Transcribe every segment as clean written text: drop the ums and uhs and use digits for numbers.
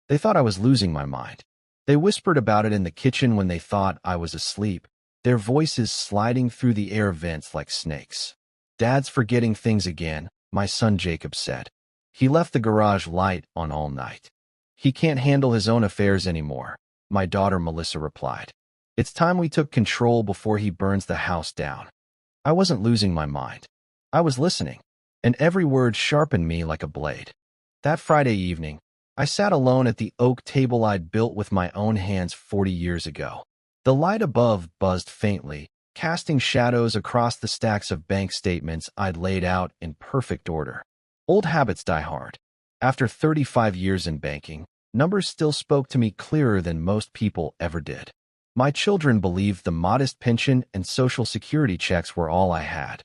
They thought I was losing my mind. They whispered about it in the kitchen when they thought I was asleep, their voices sliding through the air vents like snakes. "Dad's forgetting things again," my son Jacob said. "He left the garage light on all night. He can't handle his own affairs anymore," my daughter Melissa replied. "It's time we took control before he burns the house down." I wasn't losing my mind. I was listening, and every word sharpened me like a blade. That Friday evening, I sat alone at the oak table I'd built with my own hands 40 years ago. The light above buzzed faintly, casting shadows across the stacks of bank statements I'd laid out in perfect order. Old habits die hard. After 35 years in banking, numbers still spoke to me clearer than most people ever did. My children believed the modest pension and Social Security checks were all I had.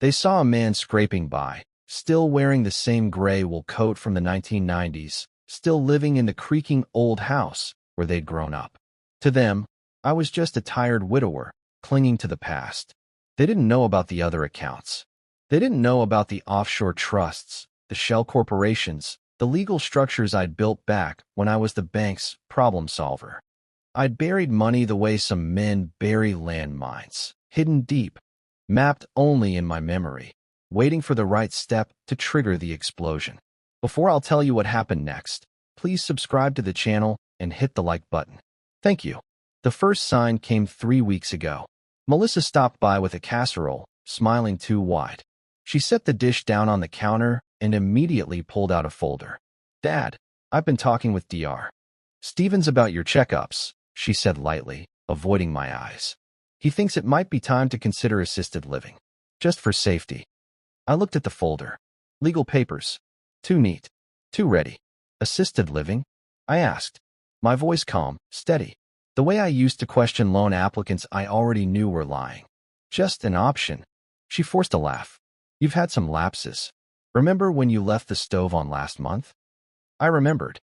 They saw a man scraping by, still wearing the same gray wool coat from the 1990s, still living in the creaking old house where they'd grown up. To them, I was just a tired widower, clinging to the past. They didn't know about the other accounts. They didn't know about the offshore trusts, the shell corporations, the legal structures I'd built back when I was the bank's problem solver. I'd buried money the way some men bury landmines, hidden deep, mapped only in my memory, waiting for the right step to trigger the explosion. Before I'll tell you what happened next, please subscribe to the channel and hit the like button. Thank you. The first sign came 3 weeks ago. Melissa stopped by with a casserole, smiling too wide. She set the dish down on the counter and immediately pulled out a folder. "Dad, I've been talking with Dr. Stevens about your checkups," she said lightly, avoiding my eyes. "He thinks it might be time to consider assisted living, just for safety." I looked at the folder. Legal papers. Too neat. Too ready. "Assisted living?" I asked, my voice calm, steady. The way I used to question loan applicants I already knew were lying. "Just an option." She forced a laugh. "You've had some lapses. Remember when you left the stove on last month?" I remembered.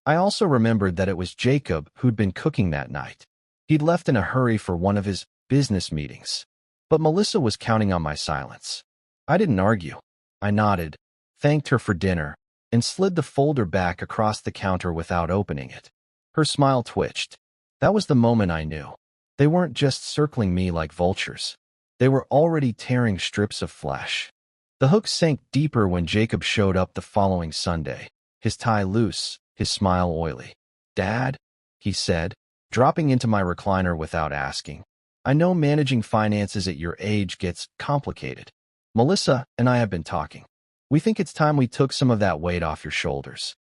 I also remembered that it was Jacob who'd been cooking that night. He'd left in a hurry for one of his business meetings. But Melissa was counting on my silence. I didn't argue. I nodded, thanked her for dinner, and slid the folder back across the counter without opening it. Her smile twitched. That was the moment I knew. They weren't just circling me like vultures. They were already tearing strips of flesh. The hook sank deeper when Jacob showed up the following Sunday, his tie loose, his smile oily. "Dad," he said, dropping into my recliner without asking, "I know managing finances at your age gets complicated. Melissa and I have been talking. We think it's time we took some of that weight off your shoulders."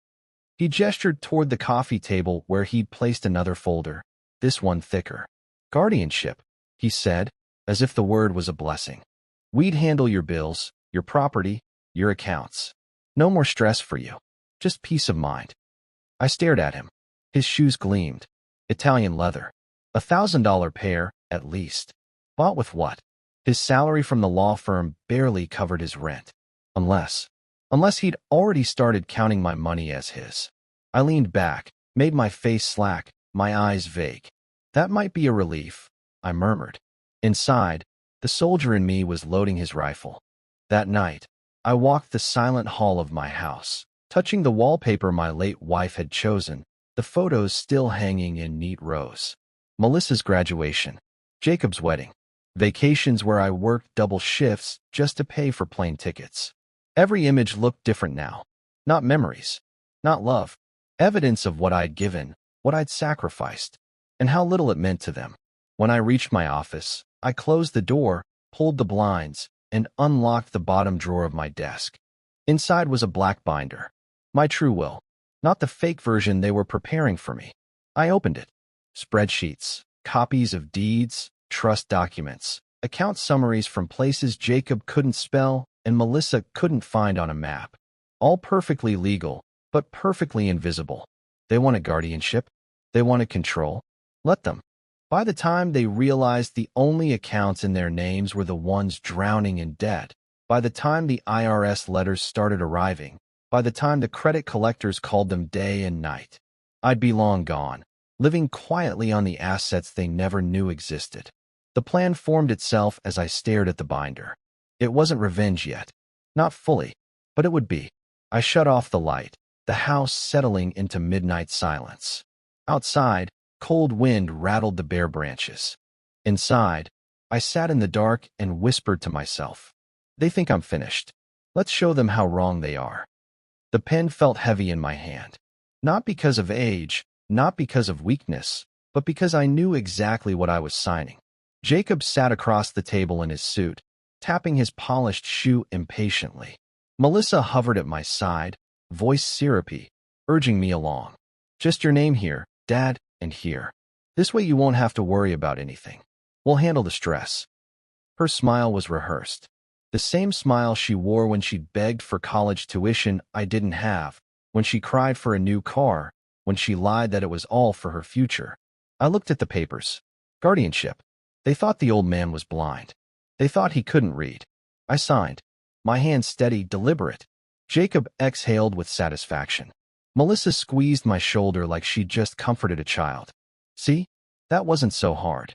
He gestured toward the coffee table where he'd placed another folder, this one thicker. "Guardianship," he said, as if the word was a blessing. "We'd handle your bills, your property, your accounts. No more stress for you. Just peace of mind." I stared at him. His shoes gleamed. Italian leather. $1,000 pair, at least. Bought with what? His salary from the law firm barely covered his rent. Unless he'd already started counting my money as his. I leaned back, made my face slack, my eyes vague. "That might be a relief," I murmured. Inside, the soldier in me was loading his rifle. That night, I walked the silent hall of my house, touching the wallpaper my late wife had chosen, the photos still hanging in neat rows. Melissa's graduation, Jacob's wedding, vacations where I worked double shifts just to pay for plane tickets. Every image looked different now. Not memories, not love, evidence of what I'd given, what I'd sacrificed, and how little it meant to them. When I reached my office, I closed the door, pulled the blinds, and unlocked the bottom drawer of my desk. Inside was a black binder. My true will, not the fake version they were preparing for me. I opened it. Spreadsheets, copies of deeds, trust documents, account summaries from places Jacob couldn't spell and Melissa couldn't find on a map. All perfectly legal, but perfectly invisible. They wanted guardianship. They wanted control. Let them. By the time they realized the only accounts in their names were the ones drowning in debt, by the time the IRS letters started arriving, by the time the credit collectors called them day and night, I'd be long gone, living quietly on the assets they never knew existed. The plan formed itself as I stared at the binder. It wasn't revenge yet. Not fully. But it would be. I shut off the light, the house settling into midnight silence. Outside, cold wind rattled the bare branches. Inside, I sat in the dark and whispered to myself, "They think I'm finished. Let's show them how wrong they are." The pen felt heavy in my hand. Not because of age, not because of weakness, but because I knew exactly what I was signing. Jacob sat across the table in his suit, tapping his polished shoe impatiently. Melissa hovered at my side, voice syrupy, urging me along. "Just your name here, Dad, and here. This way you won't have to worry about anything. We'll handle the stress." Her smile was rehearsed. The same smile she wore when she begged for college tuition I didn't have, when she cried for a new car, when she lied that it was all for her future. I looked at the papers. Guardianship. They thought the old man was blind. They thought he couldn't read. I signed. My hand steady, deliberate. Jacob exhaled with satisfaction. Melissa squeezed my shoulder like she'd just comforted a child. "See? That wasn't so hard."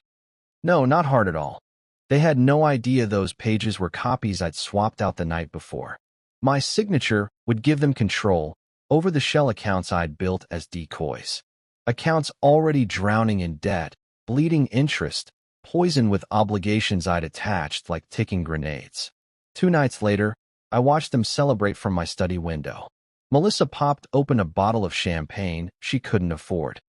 No, not hard at all. They had no idea those pages were copies I'd swapped out the night before. My signature would give them control over the shell accounts I'd built as decoys. Accounts already drowning in debt, bleeding interest, poisoned with obligations I'd attached like ticking grenades. 2 nights later, I watched them celebrate from my study window. Melissa popped open a bottle of champagne she couldn't afford.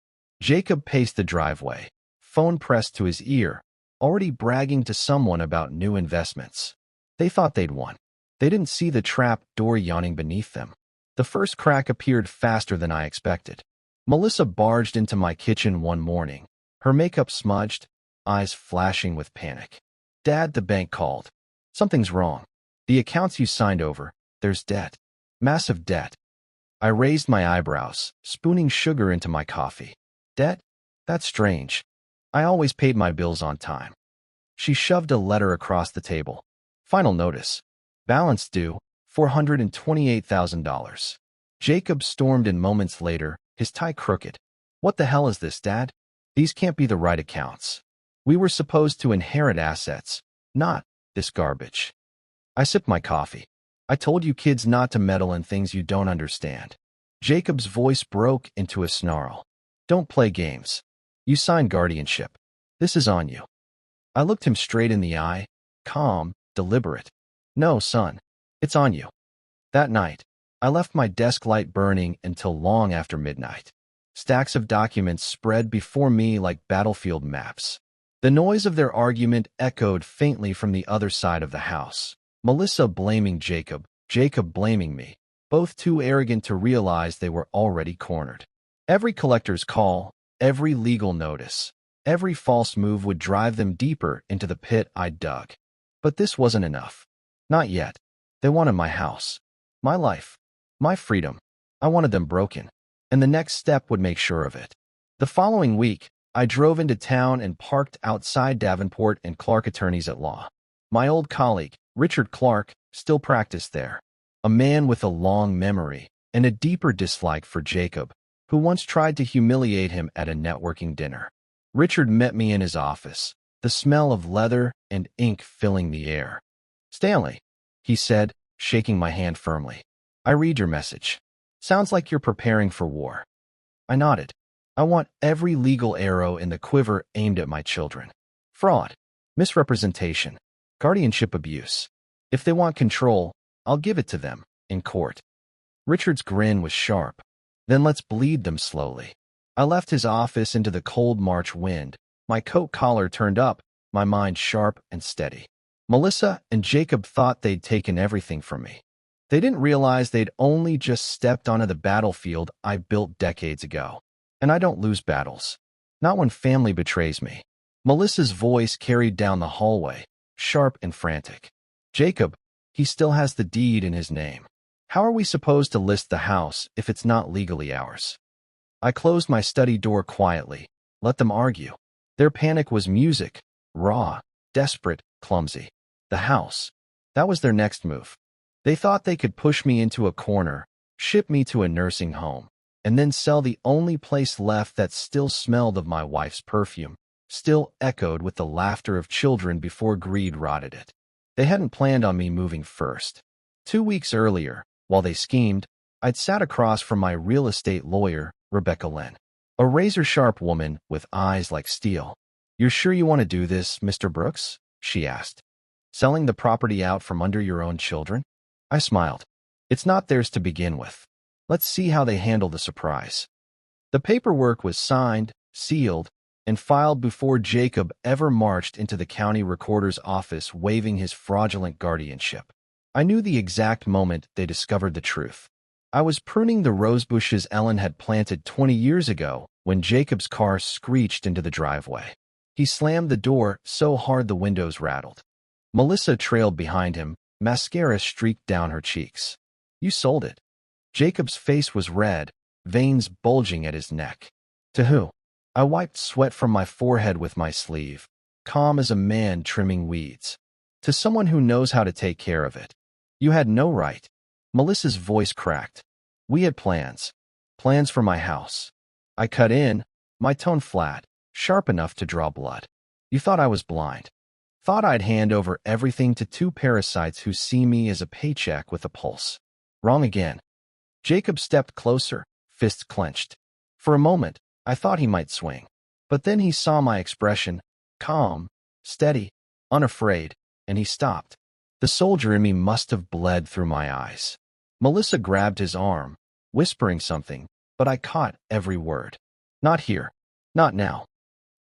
Jacob paced the driveway, phone pressed to his ear, already bragging to someone about new investments. They thought they'd won. They didn't see the trap door yawning beneath them. The first crack appeared faster than I expected. Melissa barged into my kitchen one morning, her makeup smudged, eyes flashing with panic. "Dad, the bank called. Something's wrong. The accounts you signed over, there's debt. Massive debt." I raised my eyebrows, spooning sugar into my coffee. "Debt? That's strange. I always paid my bills on time." She shoved a letter across the table. "Final notice. Balance due, $428,000. Jacob stormed in moments later, his tie crooked. "What the hell is this, Dad? These can't be the right accounts. We were supposed to inherit assets, not this garbage." I sipped my coffee. "I told you kids not to meddle in things you don't understand." Jacob's voice broke into a snarl. "Don't play games. You signed guardianship. This is on you." I looked him straight in the eye, calm, deliberate. "No, son. It's on you." That night, I left my desk light burning until long after midnight. Stacks of documents spread before me like battlefield maps. The noise of their argument echoed faintly from the other side of the house. Melissa blaming Jacob, Jacob blaming me, both too arrogant to realize they were already cornered. Every collector's call, every legal notice, every false move would drive them deeper into the pit I'd dug. But this wasn't enough. Not yet. They wanted my house, my life, my freedom. I wanted them broken, and the next step would make sure of it. The following week, I drove into town and parked outside Davenport and Clark Attorneys at Law. My old colleague, Richard Clark, still practiced there, a man with a long memory and a deeper dislike for Jacob, who once tried to humiliate him at a networking dinner. Richard met me in his office, the smell of leather and ink filling the air. "Stanley," he said, shaking my hand firmly. "I read your message. Sounds like you're preparing for war." I nodded. "I want every legal arrow in the quiver aimed at my children. Fraud, misrepresentation, guardianship abuse. If they want control, I'll give it to them, in court." Richard's grin was sharp. "Then let's bleed them slowly." I left his office into the cold March wind, my coat collar turned up, my mind sharp and steady. Melissa and Jacob thought they'd taken everything from me. They didn't realize they'd only just stepped onto the battlefield I built decades ago. And I don't lose battles. Not when family betrays me. Melissa's voice carried down the hallway, sharp and frantic. "Jacob, he still has the deed in his name. How are we supposed to list the house if it's not legally ours?" I closed my study door quietly, let them argue. Their panic was music, raw, desperate, clumsy. The house. That was their next move. They thought they could push me into a corner, ship me to a nursing home, and then sell the only place left that still smelled of my wife's perfume, still echoed with the laughter of children before greed rotted it. They hadn't planned on me moving first. 2 weeks earlier, while they schemed, I'd sat across from my real estate lawyer, Rebecca Lynn, a razor-sharp woman with eyes like steel. "You're sure you want to do this, Mr. Brooks?" she asked. "Selling the property out from under your own children?" I smiled. "It's not theirs to begin with. Let's see how they handle the surprise." The paperwork was signed, sealed, and filed before Jacob ever marched into the county recorder's office waving his fraudulent guardianship. I knew the exact moment they discovered the truth. I was pruning the rosebushes Ellen had planted 20 years ago when Jacob's car screeched into the driveway. He slammed the door so hard the windows rattled. Melissa trailed behind him, mascara streaked down her cheeks. "You sold it." Jacob's face was red, veins bulging at his neck. "To who?" I wiped sweat from my forehead with my sleeve, calm as a man trimming weeds. "To someone who knows how to take care of it. You had no right." Melissa's voice cracked. "We had plans. Plans for my house." I cut in, my tone flat, sharp enough to draw blood. "You thought I was blind. Thought I'd hand over everything to two parasites who see me as a paycheck with a pulse. Wrong again." Jacob stepped closer, fists clenched. For a moment, I thought he might swing. But then he saw my expression, calm, steady, unafraid, and he stopped. The soldier in me must have bled through my eyes. Melissa grabbed his arm, whispering something, but I caught every word. "Not here. Not now."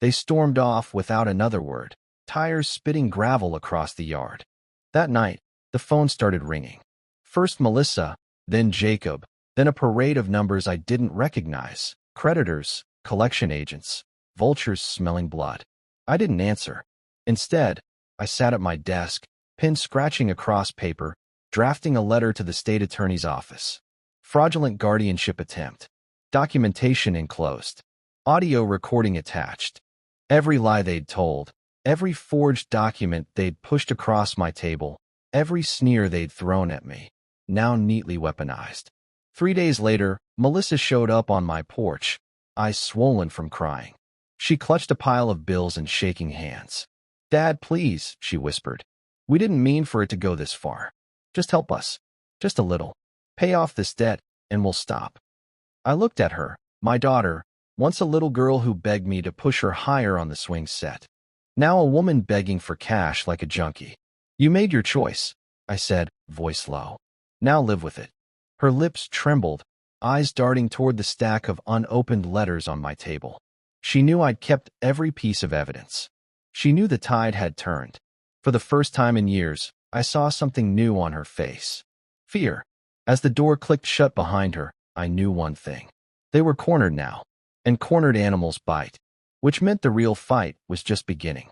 They stormed off without another word, tires spitting gravel across the yard. That night, the phone started ringing. First Melissa, then Jacob, then a parade of numbers I didn't recognize. Creditors, collection agents, vultures smelling blood. I didn't answer. Instead, I sat at my desk, pen scratching across paper, drafting a letter to the state attorney's office. Fraudulent guardianship attempt. Documentation enclosed. Audio recording attached. Every lie they'd told, every forged document they'd pushed across my table, every sneer they'd thrown at me, now neatly weaponized. 3 days later, Melissa showed up on my porch, eyes swollen from crying. She clutched a pile of bills and shaking hands. "Dad, please," she whispered. "We didn't mean for it to go this far. Just help us. Just a little. Pay off this debt, and we'll stop." I looked at her, my daughter, once a little girl who begged me to push her higher on the swing set. Now a woman begging for cash like a junkie. "You made your choice," I said, voice low. "Now live with it." Her lips trembled, eyes darting toward the stack of unopened letters on my table. She knew I'd kept every piece of evidence. She knew the tide had turned. For the first time in years, I saw something new on her face. Fear. As the door clicked shut behind her, I knew one thing. They were cornered now, and cornered animals bite, which meant the real fight was just beginning.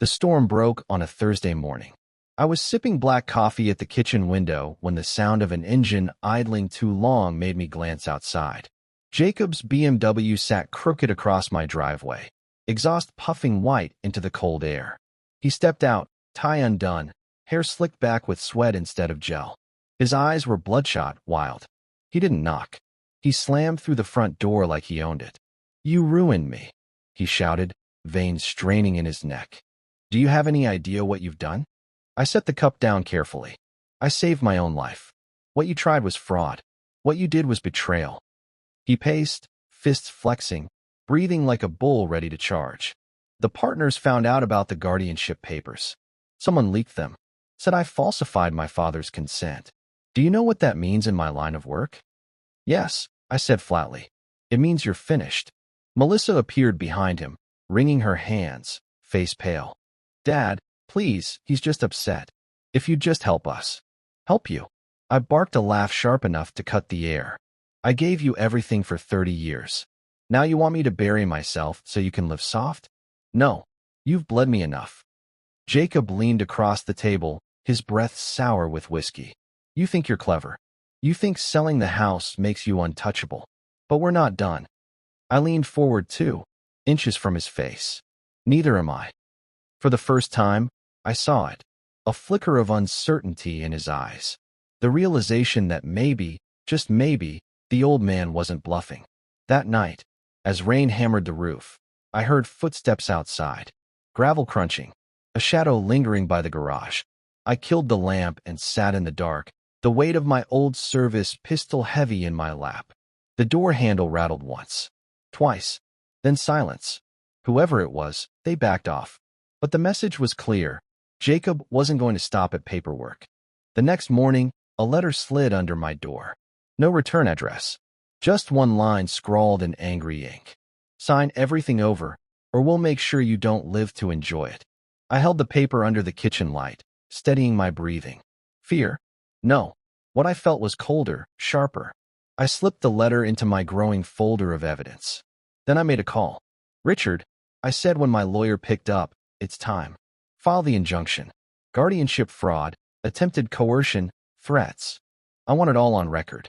The storm broke on a Thursday morning. I was sipping black coffee at the kitchen window when the sound of an engine idling too long made me glance outside. Jacob's BMW sat crooked across my driveway, exhaust puffing white into the cold air. He stepped out, tie undone, hair slicked back with sweat instead of gel. His eyes were bloodshot, wild. He didn't knock. He slammed through the front door like he owned it. "You ruined me," he shouted, veins straining in his neck. "Do you have any idea what you've done?" I set the cup down carefully. "I saved my own life. What you tried was fraud. What you did was betrayal." He paced, fists flexing, breathing like a bull ready to charge. "The partners found out about the guardianship papers. Someone leaked them. Said I falsified my father's consent. Do you know what that means in my line of work?" "Yes," I said flatly. "It means you're finished." Melissa appeared behind him, wringing her hands, face pale. "Dad, please, he's just upset. If you'd just help us." "Help you?" I barked a laugh sharp enough to cut the air. "I gave you everything for 30 years. Now you want me to bury myself so you can live soft? No, you've bled me enough." Jacob leaned across the table, his breath sour with whiskey. "You think you're clever. You think selling the house makes you untouchable. But we're not done." I leaned forward too, inches from his face. "Neither am I." For the first time, I saw it, a flicker of uncertainty in his eyes. The realization that maybe, just maybe, the old man wasn't bluffing. That night, as rain hammered the roof, I heard footsteps outside, gravel crunching, a shadow lingering by the garage. I killed the lamp and sat in the dark, the weight of my old service pistol heavy in my lap. The door handle rattled once, twice, then silence. Whoever it was, they backed off. But the message was clear. Jacob wasn't going to stop at paperwork. The next morning, a letter slid under my door. No return address. Just one line scrawled in angry ink. Sign everything over, or we'll make sure you don't live to enjoy it. I held the paper under the kitchen light, steadying my breathing. Fear? No. What I felt was colder, sharper. I slipped the letter into my growing folder of evidence. Then I made a call. Richard, I said when my lawyer picked up, it's time. File the injunction. Guardianship fraud, attempted coercion, threats. I want it all on record.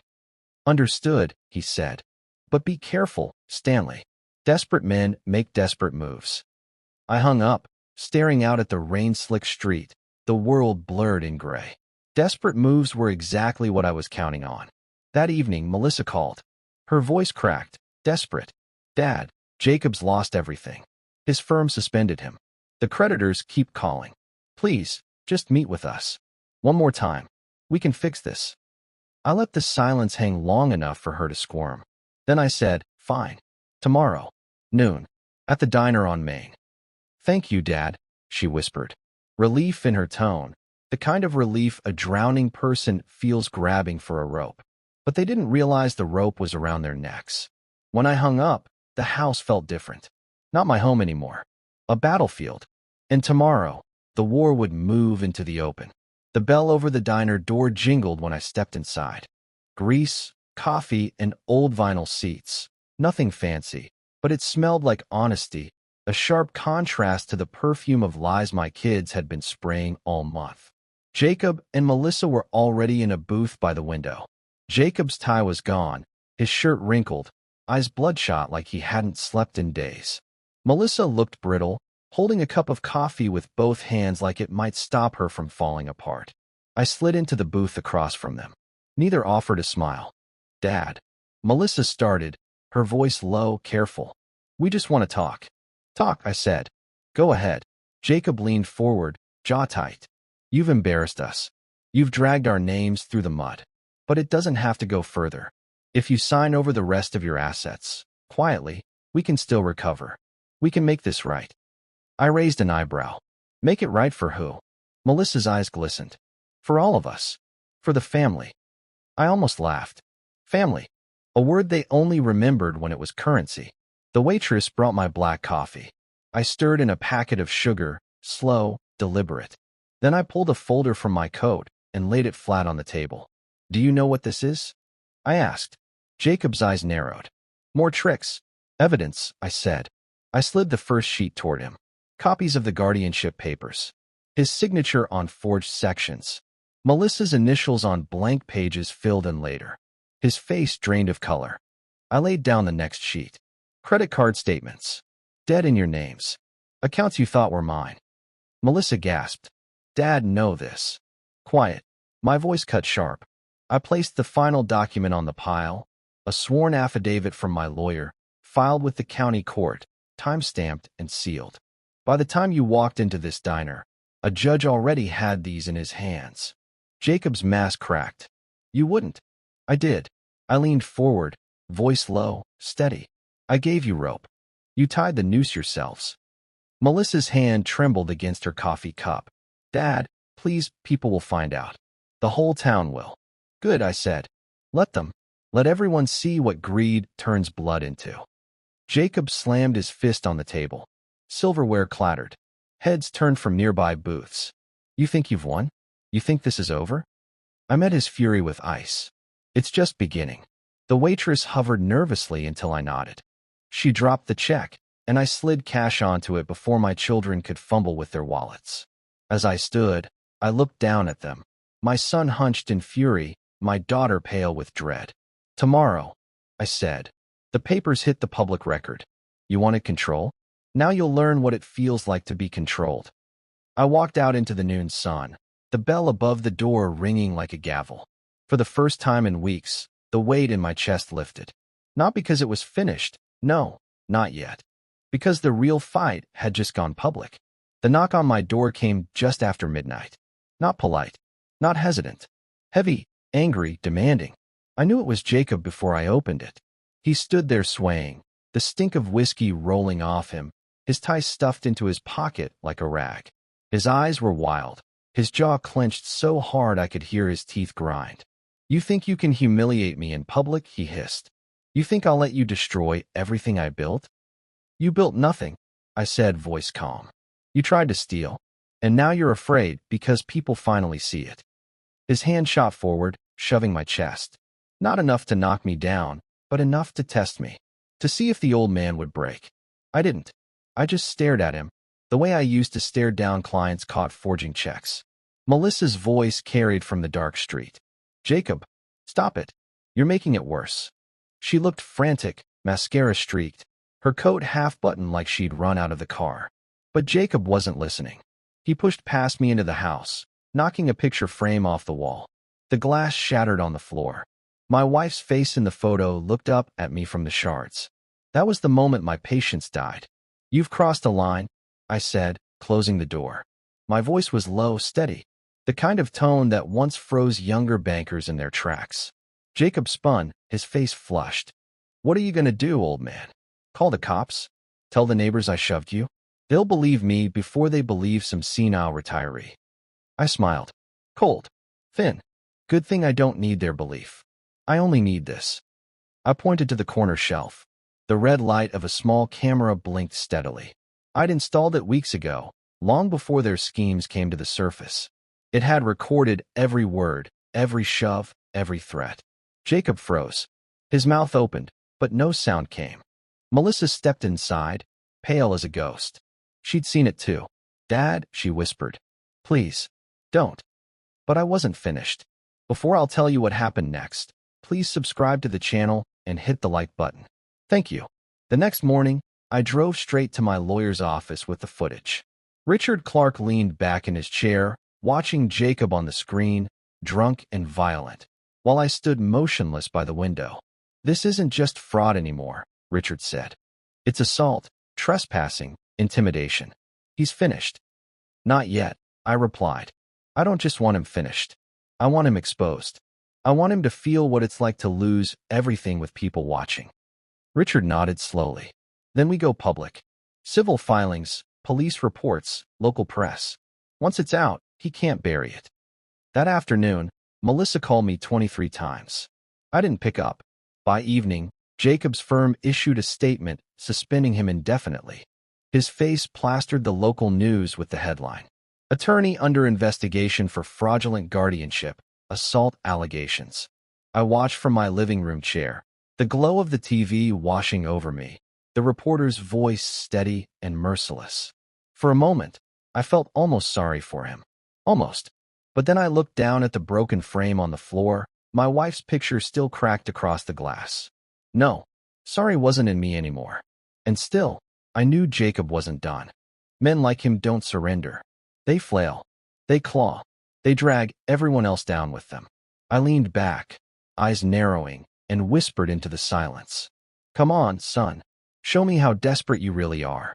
Understood, he said. But be careful, Stanley. Desperate men make desperate moves. I hung up, staring out at the rain-slicked street, the world blurred in gray. Desperate moves were exactly what I was counting on. That evening, Melissa called. Her voice cracked. Desperate. Dad, Jacob's lost everything. His firm suspended him. The creditors keep calling. Please, just meet with us. One more time. We can fix this. I let the silence hang long enough for her to squirm. Then I said, fine. Tomorrow. Noon. At the diner on Main. Thank you, Dad, she whispered. Relief in her tone. The kind of relief a drowning person feels grabbing for a rope. But they didn't realize the rope was around their necks. When I hung up, the house felt different. Not my home anymore. A battlefield. And tomorrow, the war would move into the open. The bell over the diner door jingled when I stepped inside. Grease, coffee, and old vinyl seats. Nothing fancy, but it smelled like honesty, a sharp contrast to the perfume of lies my kids had been spraying all month. Jacob and Melissa were already in a booth by the window. Jacob's tie was gone, his shirt wrinkled, eyes bloodshot like he hadn't slept in days. Melissa looked brittle, holding a cup of coffee with both hands like it might stop her from falling apart. I slid into the booth across from them. Neither offered a smile. Dad. Melissa started, her voice low, careful. We just want to talk. Talk, I said. Go ahead. Jacob leaned forward, jaw tight. You've embarrassed us. You've dragged our names through the mud. But it doesn't have to go further. If you sign over the rest of your assets, quietly, we can still recover. We can make this right. I raised an eyebrow. Make it right for who? Melissa's eyes glistened. For all of us. For the family. I almost laughed. Family. A word they only remembered when it was currency. The waitress brought my black coffee. I stirred in a packet of sugar, slow, deliberate. Then I pulled a folder from my coat and laid it flat on the table. Do you know what this is? I asked. Jacob's eyes narrowed. More tricks. Evidence, I said. I slid the first sheet toward him. Copies of the guardianship papers. His signature on forged sections. Melissa's initials on blank pages filled in later. His face drained of color. I laid down the next sheet. Credit card statements. Dead in your names. Accounts you thought were mine. Melissa gasped. Dad, know this. Quiet. My voice cut sharp. I placed the final document on the pile, a sworn affidavit from my lawyer, filed with the county court, time-stamped and sealed. By the time you walked into this diner, a judge already had these in his hands. Jacob's mask cracked. You wouldn't. I did. I leaned forward, voice low, steady. I gave you rope. You tied the noose yourselves. Melissa's hand trembled against her coffee cup. Dad, please, people will find out. The whole town will. Good, I said. Let them. Let everyone see what greed turns blood into. Jacob slammed his fist on the table. Silverware clattered. Heads turned from nearby booths. You think you've won? You think this is over? I met his fury with ice. It's just beginning. The waitress hovered nervously until I nodded. She dropped the check, and I slid cash onto it before my children could fumble with their wallets. As I stood, I looked down at them. My son hunched in fury, my daughter pale with dread. Tomorrow, I said. The papers hit the public record. You wanted control? Now you'll learn what it feels like to be controlled. I walked out into the noon sun, the bell above the door ringing like a gavel. For the first time in weeks, the weight in my chest lifted. Not because it was finished, no, not yet. Because the real fight had just gone public. The knock on my door came just after midnight. Not polite, not hesitant. Heavy, angry, demanding. I knew it was Jacob before I opened it. He stood there swaying, the stink of whiskey rolling off him, his tie stuffed into his pocket like a rag. His eyes were wild, his jaw clenched so hard I could hear his teeth grind. "You think you can humiliate me in public?" he hissed. "You think I'll let you destroy everything I built?" "You built nothing," I said, voice calm. "You tried to steal, and now you're afraid because people finally see it." His hand shot forward, shoving my chest. Not enough to knock me down, but enough to test me, to see if the old man would break. I didn't. I just stared at him, the way I used to stare down clients caught forging checks. Melissa's voice carried from the dark street. "Jacob, stop it. You're making it worse." She looked frantic, mascara streaked, her coat half-buttoned like she'd run out of the car. But Jacob wasn't listening. He pushed past me into the house, knocking a picture frame off the wall. The glass shattered on the floor. My wife's face in the photo looked up at me from the shards. That was the moment my patience died. "You've crossed a line," I said, closing the door. My voice was low, steady, the kind of tone that once froze younger bankers in their tracks. Jacob spun, his face flushed. "What are you going to do, old man? Call the cops? Tell the neighbors I shoved you? They'll believe me before they believe some senile retiree." I smiled. Cold. Thin. Good thing I don't need their belief. I only need this. I pointed to the corner shelf. The red light of a small camera blinked steadily. I'd installed it weeks ago, long before their schemes came to the surface. It had recorded every word, every shove, every threat. Jacob froze. His mouth opened, but no sound came. Melissa stepped inside, pale as a ghost. She'd seen it too. "Dad," she whispered. "Please, don't." But I wasn't finished. "Before I'll tell you what happened next, please subscribe to the channel and hit the like button. Thank you." The next morning, I drove straight to my lawyer's office with the footage. Richard Clark leaned back in his chair, watching Jacob on the screen, drunk and violent, while I stood motionless by the window. "This isn't just fraud anymore," Richard said. "It's assault, trespassing, intimidation. He's finished." "Not yet," I replied. "I don't just want him finished. I want him exposed. I want him to feel what it's like to lose everything with people watching." Richard nodded slowly. "Then we go public. Civil filings, police reports, local press. Once it's out, he can't bury it." That afternoon, Melissa called me 23 times. I didn't pick up. By evening, Jacob's firm issued a statement suspending him indefinitely. His face plastered the local news with the headline, "Attorney under investigation for fraudulent guardianship, assault allegations." I watched from my living room chair, the glow of the TV washing over me, the reporter's voice steady and merciless. For a moment, I felt almost sorry for him. Almost. But then I looked down at the broken frame on the floor, my wife's picture still cracked across the glass. No, sorry wasn't in me anymore. And still, I knew Jacob wasn't done. Men like him don't surrender. They flail. They claw. They drag everyone else down with them. I leaned back, eyes narrowing, and whispered into the silence. "Come on, son. Show me how desperate you really are."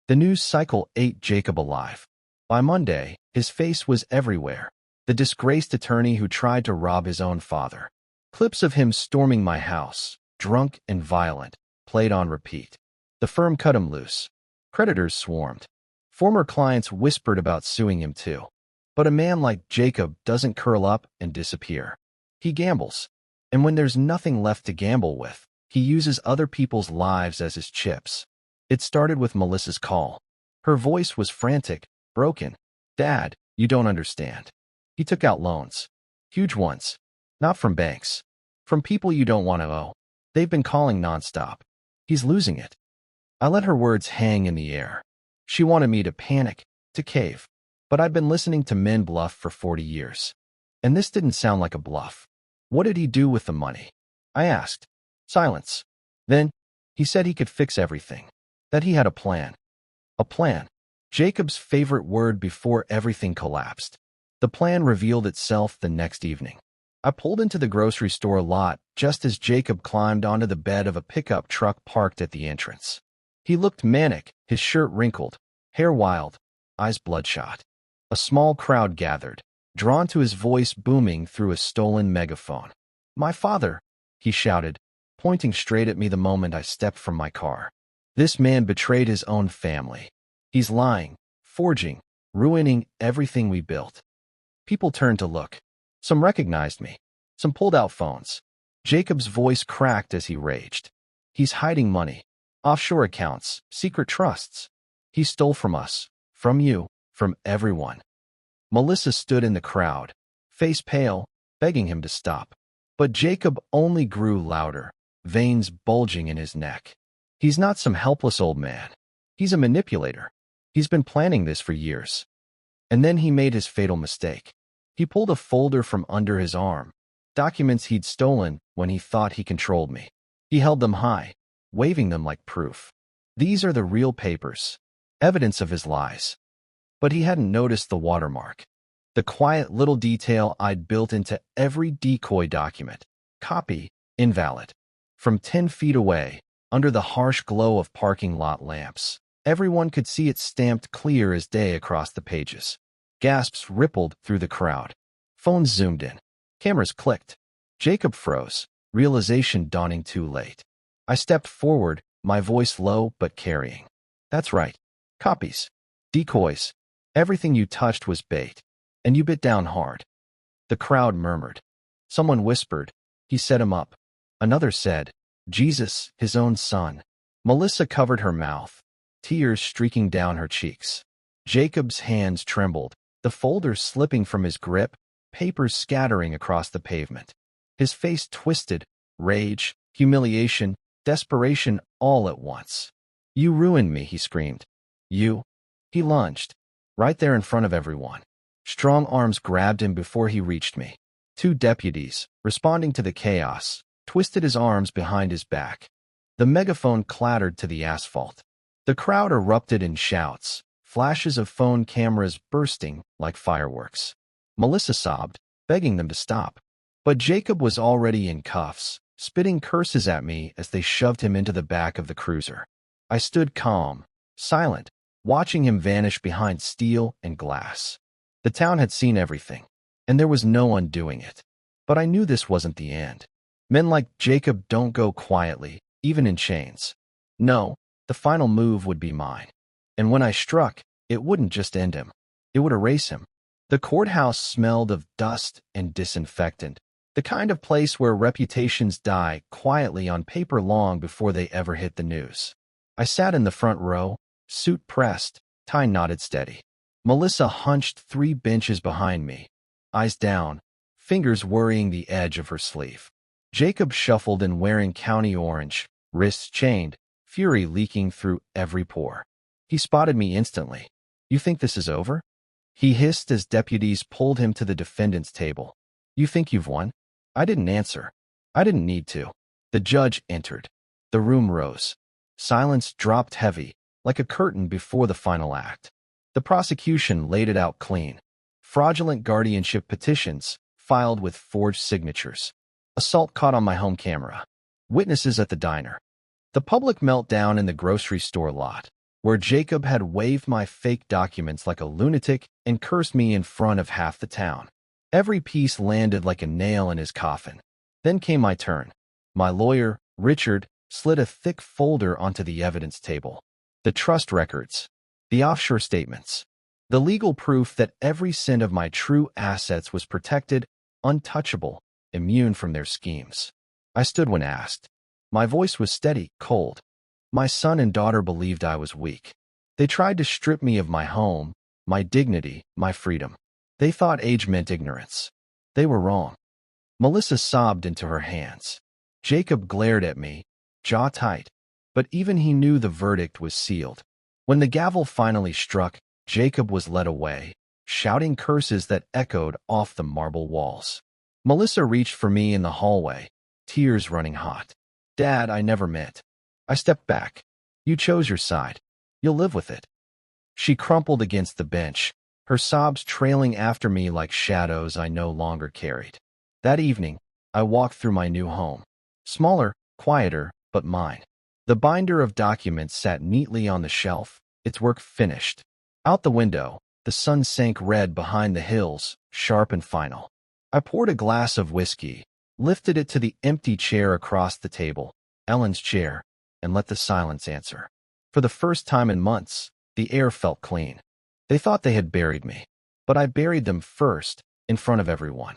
The news cycle ate Jacob alive. By Monday, his face was everywhere. The disgraced attorney who tried to rob his own father. Clips of him storming my house, drunk and violent, played on repeat. The firm cut him loose. Creditors swarmed. Former clients whispered about suing him too. But a man like Jacob doesn't curl up and disappear. He gambles. And when there's nothing left to gamble with, he uses other people's lives as his chips. It started with Melissa's call. Her voice was frantic, broken. "Dad, you don't understand. He took out loans. Huge ones. Not from banks. From people you don't want to owe. They've been calling nonstop. He's losing it." I let her words hang in the air. She wanted me to panic, to cave. But I'd been listening to men bluff for 40 years. And this didn't sound like a bluff. "What did he do with the money?" I asked. Silence. Then, he said he could fix everything. That he had a plan. A plan. Jacob's favorite word before everything collapsed. The plan revealed itself the next evening. I pulled into the grocery store lot just as Jacob climbed onto the bed of a pickup truck parked at the entrance. He looked manic, his shirt wrinkled, hair wild, eyes bloodshot. A small crowd gathered. drawn to his voice booming through a stolen megaphone. "My father," he shouted, pointing straight at me the moment I stepped from my car. "This man betrayed his own family. He's lying, forging, ruining everything we built." People turned to look. Some recognized me. Some pulled out phones. Jacob's voice cracked as he raged. "He's hiding money. Offshore accounts, secret trusts. He stole from us, from you, from everyone." Melissa stood in the crowd, face pale, begging him to stop. But Jacob only grew louder, veins bulging in his neck. "He's not some helpless old man. He's a manipulator. He's been planning this for years." And then he made his fatal mistake. He pulled a folder from under his arm, documents he'd stolen when he thought he controlled me. He held them high, waving them like proof. "These are the real papers, evidence of his lies." But he hadn't noticed the watermark, the quiet little detail I'd built into every decoy document. Copy, invalid. From 10 feet away, under the harsh glow of parking lot lamps, everyone could see it stamped clear as day across the pages. Gasps rippled through the crowd. Phones zoomed in. Cameras clicked. Jacob froze, realization dawning too late. I stepped forward, my voice low but carrying. "That's right. Copies. Decoys. Everything you touched was bait. And you bit down hard." The crowd murmured. Someone whispered, "He set him up." Another said, "Jesus, his own son." Melissa covered her mouth, tears streaking down her cheeks. Jacob's hands trembled, the folder slipping from his grip, papers scattering across the pavement. His face twisted, rage, humiliation, desperation all at once. "You ruined me," he screamed. "You." He lunged, right there in front of everyone. Strong arms grabbed him before he reached me. 2 deputies, responding to the chaos, twisted his arms behind his back. The megaphone clattered to the asphalt. The crowd erupted in shouts, flashes of phone cameras bursting like fireworks. Melissa sobbed, begging them to stop. But Jacob was already in cuffs, spitting curses at me as they shoved him into the back of the cruiser. I stood calm, silent, watching him vanish behind steel and glass. The town had seen everything, and there was no undoing it. But I knew this wasn't the end. Men like Jacob don't go quietly, even in chains. No, the final move would be mine. And when I struck, it wouldn't just end him. It would erase him. The courthouse smelled of dust and disinfectant, the kind of place where reputations die quietly on paper long before they ever hit the news. I sat in the front row, suit pressed, tie knotted steady. Melissa hunched 3 benches behind me, eyes down, fingers worrying the edge of her sleeve. Jacob shuffled in wearing county orange, wrists chained, fury leaking through every pore. He spotted me instantly. "You think this is over?" He hissed as deputies pulled him to the defendant's table. "You think you've won?" I didn't answer. I didn't need to. The judge entered. The room rose. Silence dropped heavy, like a curtain before the final act. The prosecution laid it out clean. Fraudulent guardianship petitions, filed with forged signatures. Assault caught on my home camera. Witnesses at the diner. The public meltdown in the grocery store lot, where Jacob had waved my fake documents like a lunatic and cursed me in front of half the town. Every piece landed like a nail in his coffin. Then came my turn. My lawyer, Richard, slid a thick folder onto the evidence table. The trust records, the offshore statements, the legal proof that every cent of my true assets was protected, untouchable, immune from their schemes. I stood when asked. My voice was steady, cold. My son and daughter believed I was weak. They tried to strip me of my home, my dignity, my freedom. They thought age meant ignorance. They were wrong. Melissa sobbed into her hands. Jacob glared at me, jaw tight, but even he knew the verdict was sealed. When the gavel finally struck, Jacob was led away, shouting curses that echoed off the marble walls. Melissa reached for me in the hallway, tears running hot. "Dad, I never meant." I stepped back. "You chose your side. You'll live with it." She crumpled against the bench, her sobs trailing after me like shadows I no longer carried. That evening, I walked through my new home. Smaller, quieter, but mine. The binder of documents sat neatly on the shelf, its work finished. Out the window, The sun sank red behind the hills, sharp and final. I poured a glass of whiskey, lifted it to the empty chair across the table, Ellen's chair, and let the silence answer. For the first time in months, the air felt clean. They thought they had buried me, but I buried them first, in front of everyone.